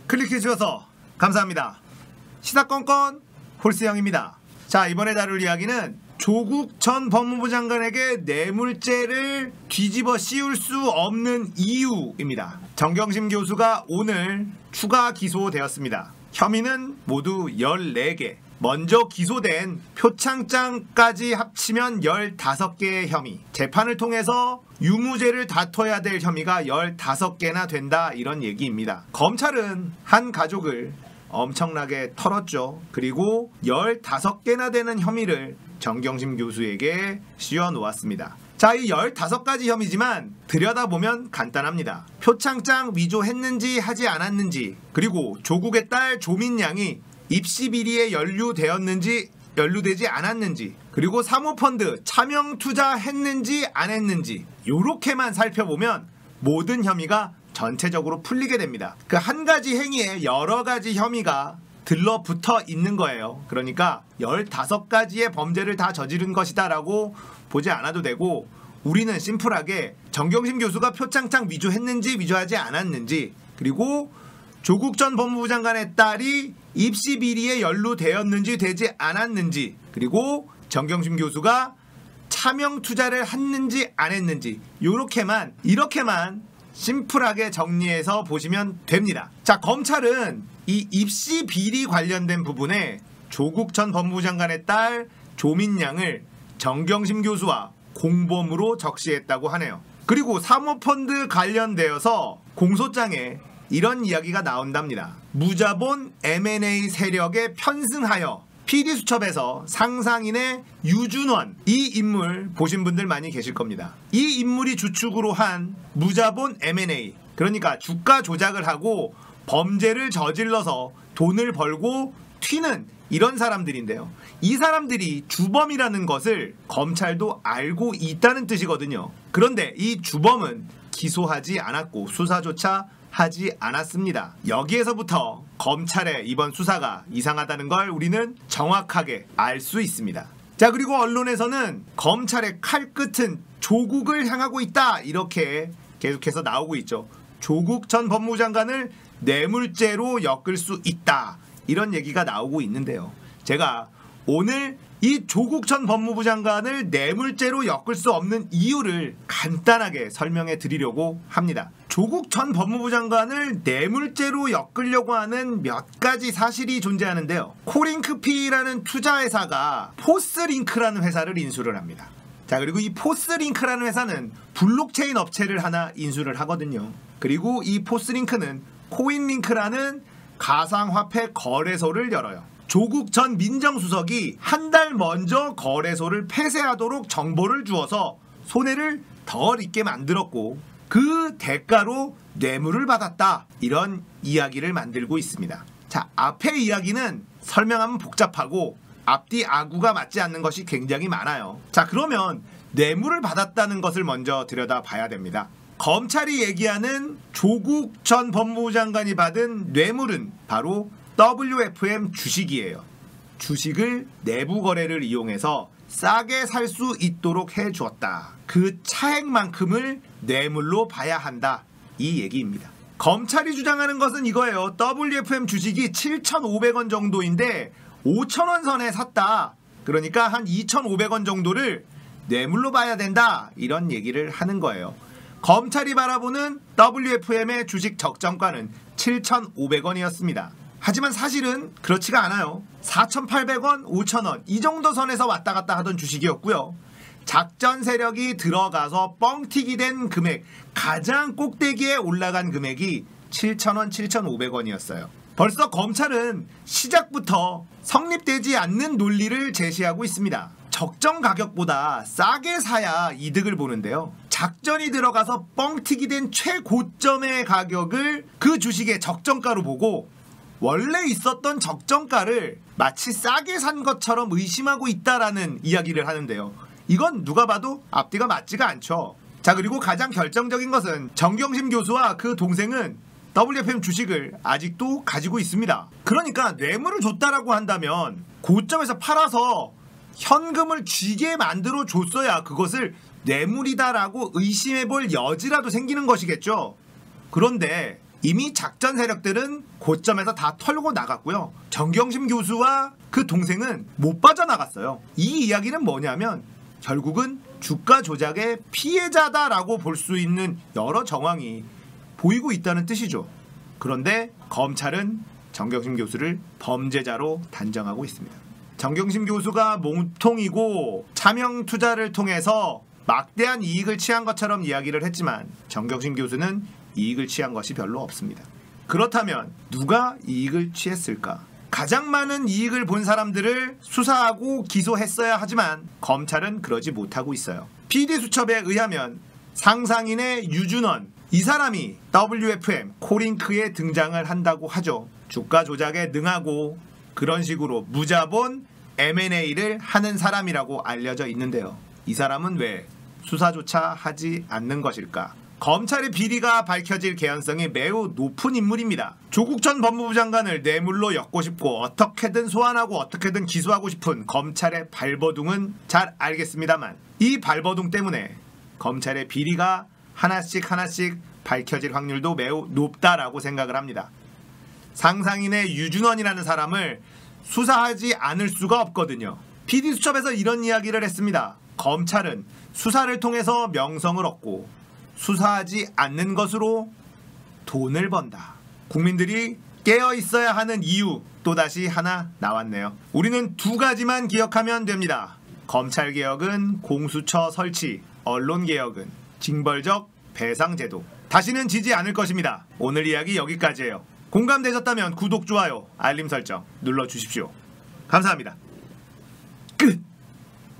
클릭해 주셔서 감사합니다. 시사건건 홀스형입니다. 자, 이번에 다룰 이야기는 조국 전 법무부 장관에게 뇌물죄를 뒤집어 씌울 수 없는 이유입니다. 정경심 교수가 오늘 추가 기소되었습니다. 혐의는 모두 14개. 먼저 기소된 표창장까지 합치면 15개의 혐의. 재판을 통해서 유무죄를 다퉈야 될 혐의가 15개나 된다, 이런 얘기입니다. 검찰은 한 가족을 엄청나게 털었죠. 그리고 15개나 되는 혐의를 정경심 교수에게 씌워놓았습니다. 자, 이 15가지 혐의지만 들여다보면 간단합니다. 표창장 위조했는지 하지 않았는지, 그리고 조국의 딸 조민양이 입시 비리에 연루되었는지 연루되지 않았는지, 그리고 사모펀드 차명 투자했는지 안 했는지, 요렇게만 살펴보면 모든 혐의가 전체적으로 풀리게 됩니다. 그 한 가지 행위에 여러 가지 혐의가 들러붙어 있는 거예요. 그러니까 15가지의 범죄를 다 저지른 것이다 라고 보지 않아도 되고, 우리는 심플하게 정경심 교수가 표창장 위조했는지 위조하지 않았는지, 그리고 조국 전 법무부 장관의 딸이 입시 비리에 연루되었는지 되지 않았는지, 그리고 정경심 교수가 차명 투자를 했는지 안 했는지, 이렇게만 심플하게 정리해서 보시면 됩니다. 자, 검찰은 이 입시 비리 관련된 부분에 조국 전 법무부 장관의 딸 조민양을 정경심 교수와 공범으로 적시했다고 하네요. 그리고 사모펀드 관련되어서 공소장에 이런 이야기가 나온답니다. 무자본 M&A 세력에 편승하여 PD수첩에서 상상인의 유준원, 이 인물 보신 분들 많이 계실 겁니다. 이 인물이 주축으로 한 무자본 M&A, 그러니까 주가 조작을 하고 범죄를 저질러서 돈을 벌고 튀는 이런 사람들인데요. 이 사람들이 주범이라는 것을 검찰도 알고 있다는 뜻이거든요. 그런데 이 주범은 기소하지 않았고 수사조차 하지 않았습니다. 여기에서부터 검찰의 이번 수사가 이상하다는 걸 우리는 정확하게 알 수 있습니다. 자, 그리고 언론에서는 검찰의 칼끝은 조국을 향하고 있다, 이렇게 계속해서 나오고 있죠. 조국 전 법무부 장관을 뇌물죄로 엮을 수 있다, 이런 얘기가 나오고 있는데요. 제가 오늘 이 조국 전 법무부 장관을 뇌물죄로 엮을 수 없는 이유를 간단하게 설명해 드리려고 합니다. 조국 전 법무부 장관을 뇌물죄로 엮으려고 하는 몇 가지 사실이 존재하는데요. 코링크피라는 투자회사가 포스링크라는 회사를 인수를 합니다. 자, 그리고 이 포스링크라는 회사는 블록체인 업체를 하나 인수를 하거든요. 그리고 이 포스링크는 코인링크라는 가상화폐 거래소를 열어요. 조국 전 민정수석이 한 달 먼저 거래소를 폐쇄하도록 정보를 주어서 손해를 덜 입게 만들었고, 그 대가로 뇌물을 받았다, 이런 이야기를 만들고 있습니다. 자, 앞의 이야기는 설명하면 복잡하고 앞뒤 아구가 맞지 않는 것이 굉장히 많아요. 자, 그러면 뇌물을 받았다는 것을 먼저 들여다봐야 됩니다. 검찰이 얘기하는 조국 전 법무부 장관이 받은 뇌물은 바로 WFM 주식이에요. 주식을 내부 거래를 이용해서 싸게 살 수 있도록 해주었다. 그 차액만큼을 뇌물로 봐야 한다, 이 얘기입니다. 검찰이 주장하는 것은 이거예요. WFM 주식이 7,500원 정도인데 5,000원 선에 샀다. 그러니까 한 2,500원 정도를 뇌물로 봐야 된다, 이런 얘기를 하는 거예요. 검찰이 바라보는 WFM의 주식 적정가는 7,500원이었습니다. 하지만 사실은 그렇지가 않아요. 4,800원, 5,000원 이 정도 선에서 왔다 갔다 하던 주식이었고요. 작전 세력이 들어가서 뻥튀기 된 금액, 가장 꼭대기에 올라간 금액이 7,000원, 7,500원이었어요. 벌써 검찰은 시작부터 성립되지 않는 논리를 제시하고 있습니다. 적정 가격보다 싸게 사야 이득을 보는데요. 작전이 들어가서 뻥튀기 된 최고점의 가격을 그 주식의 적정가로 보고 원래 있었던 적정가를 마치 싸게 산 것처럼 의심하고 있다라는 이야기를 하는데요. 이건 누가 봐도 앞뒤가 맞지가 않죠. 자, 그리고 가장 결정적인 것은 정경심 교수와 그 동생은 WFM 주식을 아직도 가지고 있습니다. 그러니까 뇌물을 줬다라고 한다면 고점에서 팔아서 현금을 쥐게 만들어 줬어야 그것을 뇌물이다라고 의심해볼 여지라도 생기는 것이겠죠. 그런데 이미 작전 세력들은 고점에서 다 털고 나갔고요. 정경심 교수와 그 동생은 못 빠져나갔어요. 이 이야기는 뭐냐면 결국은 주가 조작의 피해자다라고 볼 수 있는 여러 정황이 보이고 있다는 뜻이죠. 그런데 검찰은 정경심 교수를 범죄자로 단정하고 있습니다. 정경심 교수가 몸통이고 차명 투자를 통해서 막대한 이익을 취한 것처럼 이야기를 했지만 정경심 교수는 이익을 취한 것이 별로 없습니다. 그렇다면 누가 이익을 취했을까? 가장 많은 이익을 본 사람들을 수사하고 기소했어야 하지만 검찰은 그러지 못하고 있어요. PD수첩에 의하면 상상인의 유준원, 이 사람이 WFM 코링크에 등장을 한다고 하죠. 주가 조작에 능하고 그런 식으로 무자본 M&A를 하는 사람이라고 알려져 있는데요. 이 사람은 왜 수사조차 하지 않는 것일까? 검찰의 비리가 밝혀질 개연성이 매우 높은 인물입니다. 조국 전 법무부 장관을 뇌물로 엮고 싶고 어떻게든 소환하고 어떻게든 기소하고 싶은 검찰의 발버둥은 잘 알겠습니다만 이 발버둥 때문에 검찰의 비리가 하나씩 밝혀질 확률도 매우 높다라고 생각을 합니다. 상상인의 유준원이라는 사람을 수사하지 않을 수가 없거든요. PD수첩에서 이런 이야기를 했습니다. 검찰은 수사를 통해서 명성을 얻고 수사하지 않는 것으로 돈을 번다. 국민들이 깨어 있어야 하는 이유 또다시 하나 나왔네요. 우리는 두 가지만 기억하면 됩니다. 검찰개혁은 공수처 설치, 언론개혁은 징벌적 배상제도. 다시는 지지 않을 것입니다. 오늘 이야기 여기까지예요. 공감되셨다면 구독, 좋아요, 알림 설정 눌러주십시오. 감사합니다. 끝!